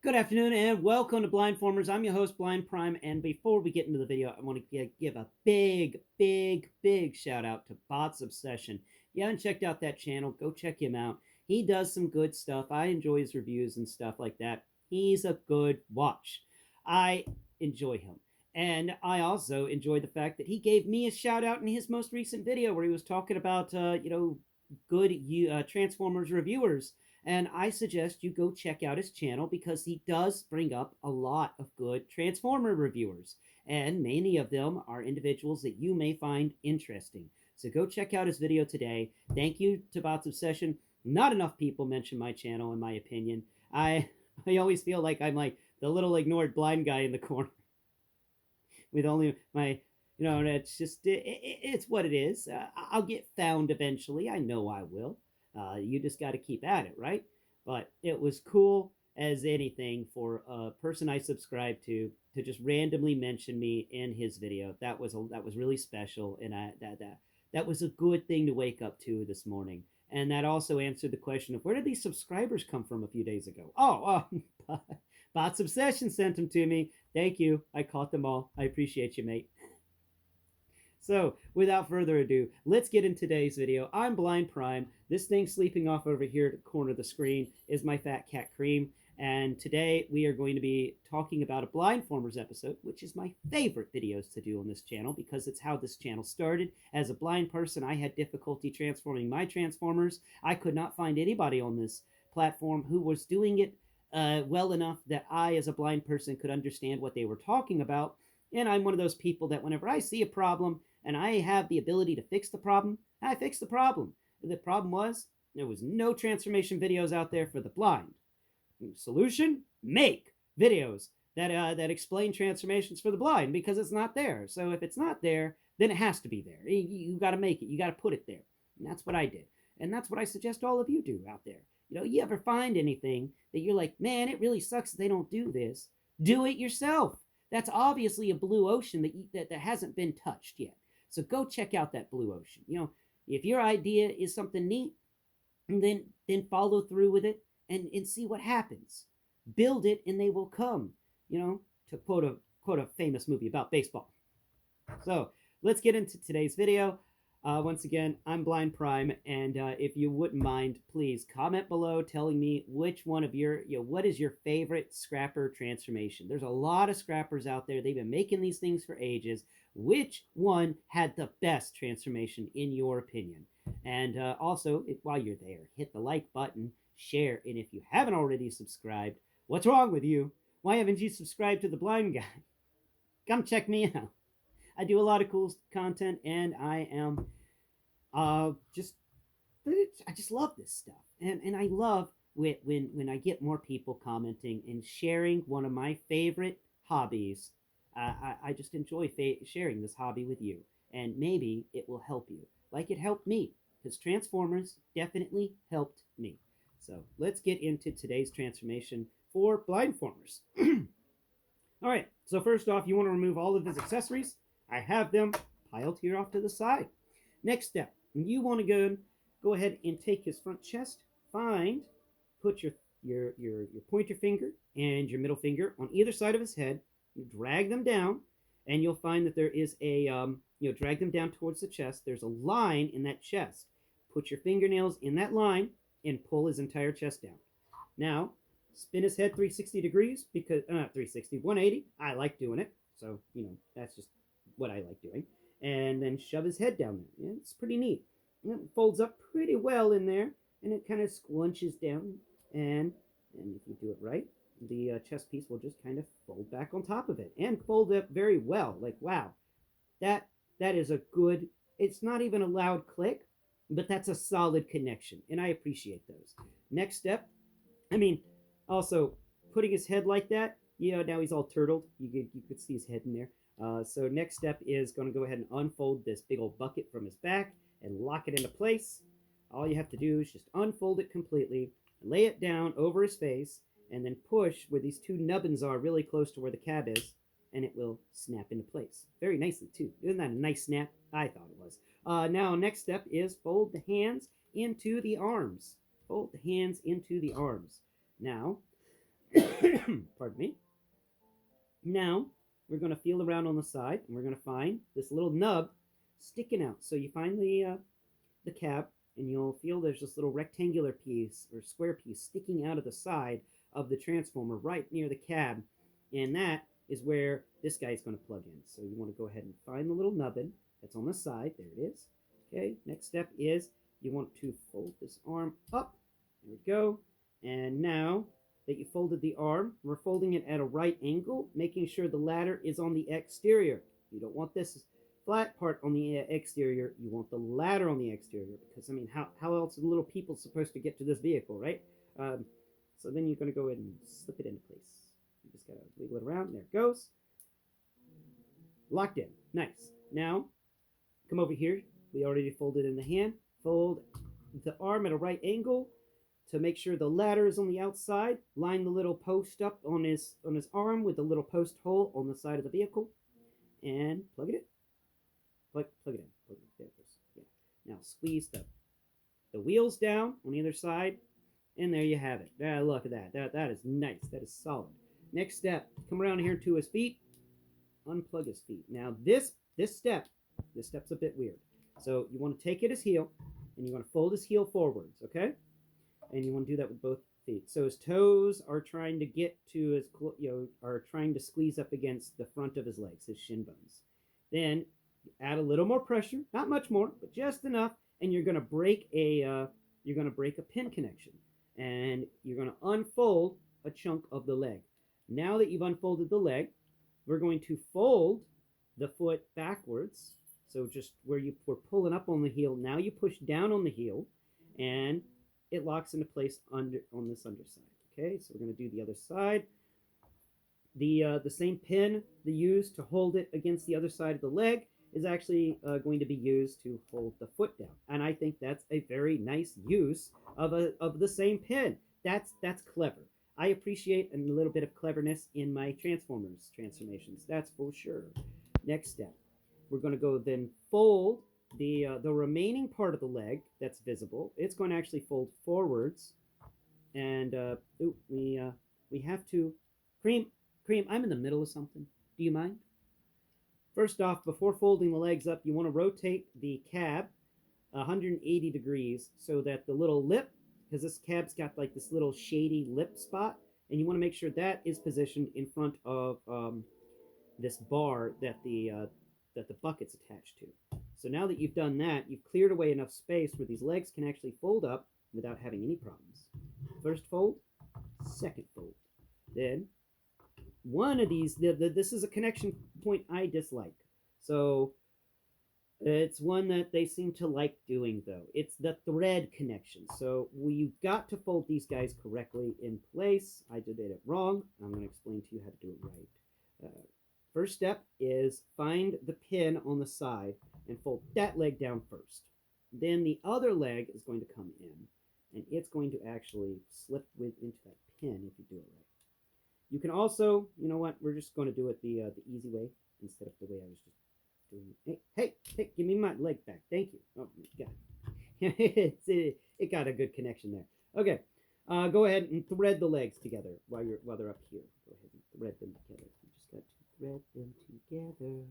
Good afternoon and welcome to Blindformers. I'm your host, Blind Prime, and before we get into the video, I want to give a big shout out to Bots Obsession. If you haven't checked out that channel, go check him out. He does some good stuff. I enjoy his reviews and stuff like that. He's a good watch. I enjoy him. And I also enjoy the fact that he gave me a shout out in his most recent video where he was talking about, good Transformers reviewers. And I suggest you go check out his channel because he does bring up a lot of good Transformer reviewers. And many of them are individuals that you may find interesting. So go check out his video today. Thank you to Bots Obsession. Not enough people mention my channel, in my opinion. I always feel like I'm like the little ignored blind guy in the corner with only my, it's just, it's what it is. I'll get found eventually. I know I will. You just got to keep at it, right? But it was cool as anything for a person I subscribe to just randomly mention me in his video. That was really special, and that was a good thing to wake up to this morning. And that also answered the question of where did these subscribers come from a few days ago? Bots Obsession sent them to me. Thank you. I caught them all. I appreciate you, mate. So, without further ado, let's get in today's video. I'm Blind Prime. This thing sleeping off over here at the corner of the screen is my fat cat Kream. And today we are going to be talking about a Blindformers episode, which is my favorite videos to do on this channel because it's how this channel started. As a blind person, I had difficulty transforming my Transformers. I could not find anybody on this platform who was doing it well enough that I, as a blind person, could understand what they were talking about. And I'm one of those people that whenever I see a problem and I have the ability to fix the problem, I fix the problem. The problem was there was no transformation videos out there for the blind. Solution? Make videos that explain transformations for the blind because it's not there. So if it's not there, then it has to be there. You got to make it. You got to put it there. And that's what I did. And that's what I suggest all of you do out there. You ever find anything that you're like, man, it really sucks that they don't do this. Do it yourself. That's obviously a blue ocean that hasn't been touched yet. So go check out that blue ocean. If your idea is something neat, then follow through with it and see what happens. Build it and they will come, to quote a famous movie about baseball. So let's get into today's video. Once again, I'm Blind Prime, and if you wouldn't mind, please comment below telling me which one of what is your favorite Scrapper transformation. There's a lot of Scrappers out there. They've been making these things for ages. Which one had the best transformation in your opinion? And also, while you're there, hit the like button, share, and if you haven't already subscribed, what's wrong with you? Why haven't you subscribed to the Blind Guy? Come check me out. I do a lot of cool content, and I am I just love this stuff, and I love when I get more people commenting and sharing one of my favorite hobbies. I just enjoy sharing this hobby with you, and maybe it will help you, like it helped me, because Transformers definitely helped me. So let's get into today's transformation for Blindformers. All right, so first off, you want to remove all of his accessories. I have them piled here off to the side. Next step, you want to go ahead and take his front chest, put your pointer finger and your middle finger on either side of his head, you drag them down, and you'll find that there is a, drag them down towards the chest. There's a line in that chest. Put your fingernails in that line and pull his entire chest down. Now, spin his head 360 degrees because, not 360, 180. I like doing it. So, that's just what I like doing. And then shove his head down there. Yeah, it's pretty neat. And it folds up pretty well in there, and it kind of squunches down. And if you do it right, the chest piece will just kind of fold back on top of it and fold up very well. Like, wow, that is a good, it's not even a loud click, but that's a solid connection, and I appreciate those. Next step, also putting his head like that, now he's all turtled. You could see his head in there. So next step is going to go ahead and unfold this big old bucket from his back and lock it into place. All you have to do is just unfold it completely, lay it down over his face, and then push where these two nubbins are really close to where the cab is, and it will snap into place. Very nicely, too. Isn't that a nice snap? I thought it was. Now, next step is fold the hands into the arms. Fold the hands into the arms. Now, Pardon me. Now, we're going to feel around on the side, and we're going to find this little nub sticking out. So you find the cab, and you'll feel there's this little rectangular piece or square piece sticking out of the side of the transformer right near the cab, and that is where this guy is going to plug in. So you want to go ahead and find the little nubbin that's on the side. There it is. Okay, next step is you want to fold this arm up. There we go. And now that you folded the arm, we're folding it at a right angle, making sure the ladder is on the exterior. You don't want this flat part on the exterior. You want the ladder on the exterior, because, I mean, how else are the little people supposed to get to this vehicle, right? So then you're going to go ahead and slip it into place. You just got to wiggle it around. There it goes. Locked in. Nice. Now, come over here. We already folded in the hand. Fold the arm at a right angle to make sure the ladder is on the outside. Line the little post up on his arm with the little post hole on the side of the vehicle, and plug it in. Plug it in. There it goes. Yeah. Now squeeze the wheels down on the other side, and there you have it. Look at that. That is nice. That is solid. Next step, come around here to his feet. Unplug his feet. Now this step's a bit weird. So you want to take it his heel, and you want to fold his heel forwards, okay? And you want to do that with both feet. So his toes are trying to get to his, are trying to squeeze up against the front of his legs, his shin bones. Then add a little more pressure, not much more, but just enough, and you're going to break a pin connection, and you're going to unfold a chunk of the leg. Now that you've unfolded the leg, we're going to fold the foot backwards. So just where you were pulling up on the heel, now you push down on the heel, and it locks into place on this underside. Okay, so we're going to do the other side. The same pin they used to hold it against the other side of the leg is actually going to be used to hold the foot down, and I think that's a very nice use of the same pin. That's clever. I appreciate a little bit of cleverness in my Transformers transformations. That's for sure. Next step, we're going to go then fold the remaining part of the leg that's visible. It's going to actually fold forwards, and we have to Kream, I'm in the middle of something. Do you mind? First off, before folding the legs up, you want to rotate the cab 180 degrees so that the little lip, because this cab's got like this little shady lip spot, and you want to make sure that is positioned in front of this bar that the bucket's attached to. So now that you've done that, you've cleared away enough space where these legs can actually fold up without having any problems. First fold, second fold. Then one of these, this is a connection point I dislike. So it's one that they seem to like doing, though. It's the thread connection. So you've got to fold these guys correctly in place. I did it wrong. I'm going to explain to you how to do it right. First step is find the pin on the side and fold that leg down first. Then the other leg is going to come in, and it's going to actually slip into that pin if you do it right. You can also, you know what, we're just going to do it the easy way instead of the way I was just doing it. Hey, give me my leg back. Thank you. Oh, got it. It got a good connection there. Okay, go ahead and thread the legs together while they're up here. Go ahead and thread them together. You just got to thread them together.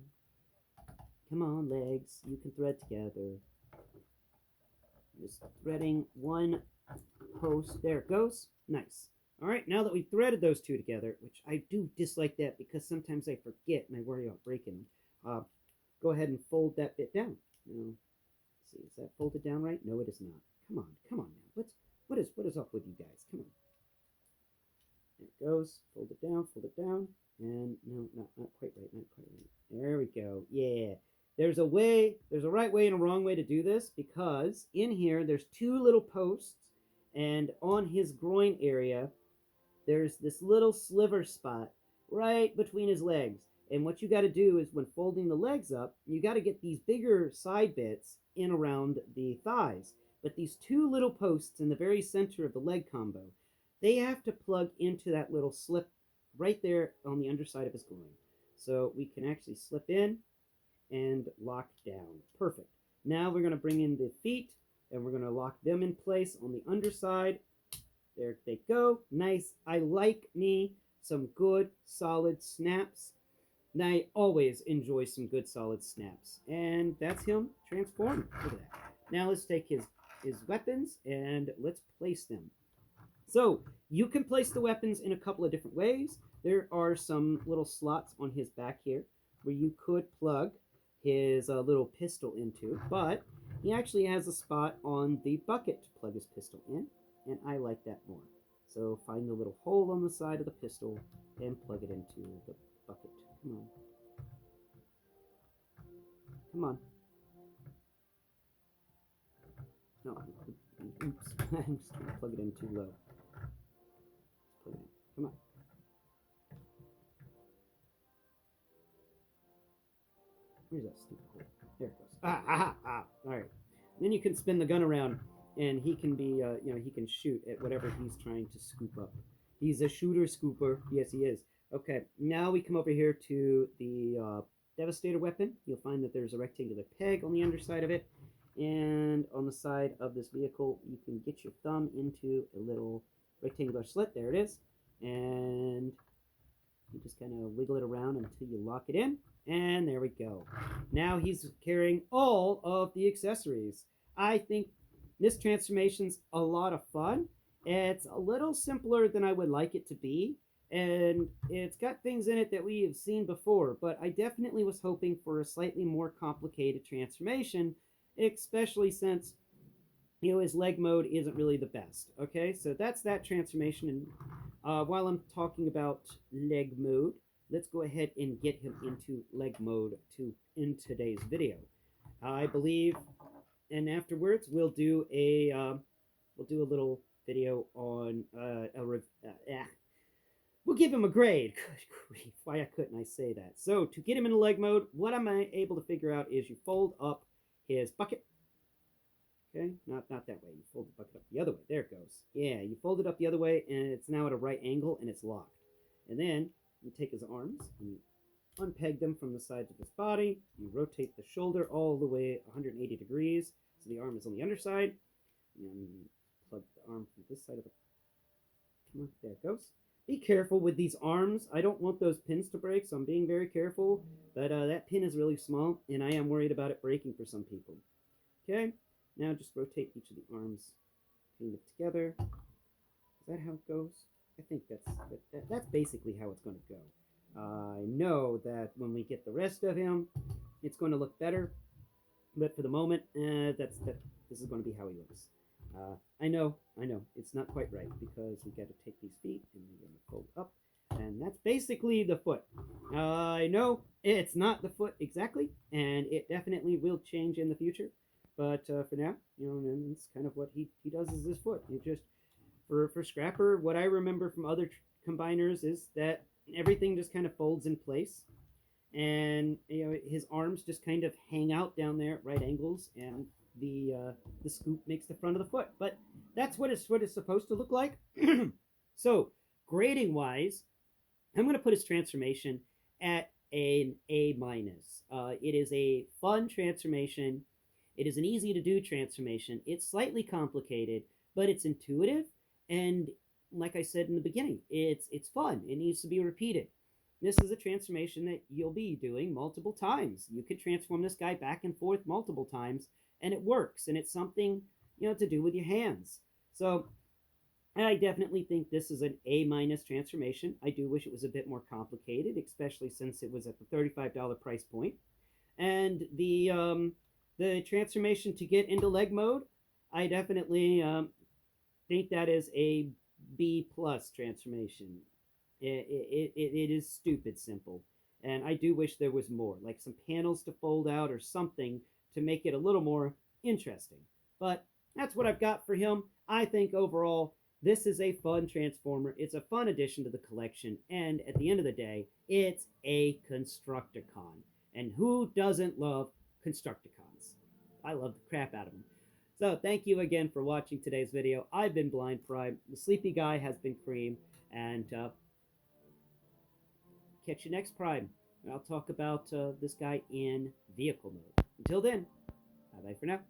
Come on, legs. You can thread together. Just threading one post. There it goes. Nice. All right, now that we've threaded those two together, which I do dislike that because sometimes I forget and I worry about breaking them, go ahead and fold that bit down. Let's see, is that folded down right? No, it is not. Come on now. What is up with you guys? Come on. There it goes. Fold it down, and no, not quite right, not quite right. There we go. Yeah. There's a right way and a wrong way to do this, because in here there's two little posts, and on his groin area there's this little sliver spot right between his legs. And what you got to do is, when folding the legs up, you got to get these bigger side bits in around the thighs. But these two little posts in the very center of the leg combo, they have to plug into that little slip right there on the underside of his groin. So we can actually slip in and lock down. Perfect. Now we're going to bring in the feet, and we're going to lock them in place on the underside. There they go. Nice. I like me some good solid snaps. And I always enjoy some good solid snaps. And that's him transformed. Look at that. Now let's take his weapons and let's place them. So you can place the weapons in a couple of different ways. There are some little slots on his back here where you could plug his little pistol into, but he actually has a spot on the bucket to plug his pistol in, and I like that more. So find the little hole on the side of the pistol and plug it into the bucket. Come on. Come on. No, oops. I'm just going to plug it in too low. Plug it in. Come on. Where's that stupid hole? There it goes. Ah. All right. Then you can spin the gun around, and he can be, he can shoot at whatever he's trying to scoop up. He's a shooter scooper. Yes, he is. Okay. Now we come over here to the Devastator weapon. You'll find that there's a rectangular peg on the underside of it, and on the side of this vehicle, you can get your thumb into a little rectangular slit. There it is, and you just kind of wiggle it around until you lock it in. And there we go. Now he's carrying all of the accessories. I think this transformation's a lot of fun. It's a little simpler than I would like it to be, and it's got things in it that we have seen before, but I definitely was hoping for a slightly more complicated transformation, especially since his leg mode isn't really the best. Okay, so that's that transformation. And while I'm talking about leg mode, let's go ahead and get him into leg mode in today's video. I believe, and afterwards we'll do a little video on we'll give him a grade. Good grief, why couldn't I say that? So to get him into leg mode, what I'm able to figure out is you fold up his bucket. Okay, not that way. You fold the bucket up the other way. There it goes. Yeah, you fold it up the other way, and it's now at a right angle, and it's locked. And then you take his arms, and you unpeg them from the sides of his body. You rotate the shoulder all the way 180 degrees, so the arm is on the underside. And plug the arm from this side of the... Come on, there it goes. Be careful with these arms. I don't want those pins to break, so I'm being very careful. But that pin is really small, and I am worried about it breaking for some people. Okay? Now just rotate each of the arms kind of together. Is that how it goes? I think that's basically how it's going to go. I know that when we get the rest of him, it's going to look better. But for the moment, this is going to be how he looks. I know, it's not quite right because we got to take these feet and we're going to fold up. And that's basically the foot. I know it's not the foot exactly, and it definitely will change in the future. But for now, it's kind of what he does is his foot. You just, for Scrapper, what I remember from other combiners is that everything just kind of folds in place. And, his arms just kind of hang out down there at right angles, and the scoop makes the front of the foot. But that's what it's supposed to look like. So, grading-wise, I'm going to put his transformation at an A-. It is a fun transformation. It is an easy-to-do transformation. It's slightly complicated, but it's intuitive. And like I said in the beginning, it's fun. It needs to be repeated. This is a transformation that you'll be doing multiple times. You could transform this guy back and forth multiple times, and it works. And it's something, to do with your hands. So I definitely think this is an A- transformation. I do wish it was a bit more complicated, especially since it was at the $35 price point. And the transformation to get into leg mode, I definitely think that is a B+ transformation. It is stupid simple. And I do wish there was more, like some panels to fold out or something to make it a little more interesting. But that's what I've got for him. I think overall, this is a fun Transformer. It's a fun addition to the collection. And at the end of the day, it's a Constructicon. And who doesn't love Constructicons? I love the crap out of them. So thank you again for watching today's video. I've been Blind Prime. The sleepy guy has been Kream. And catch you next Prime. I'll talk about this guy in vehicle mode. Until then, bye-bye for now.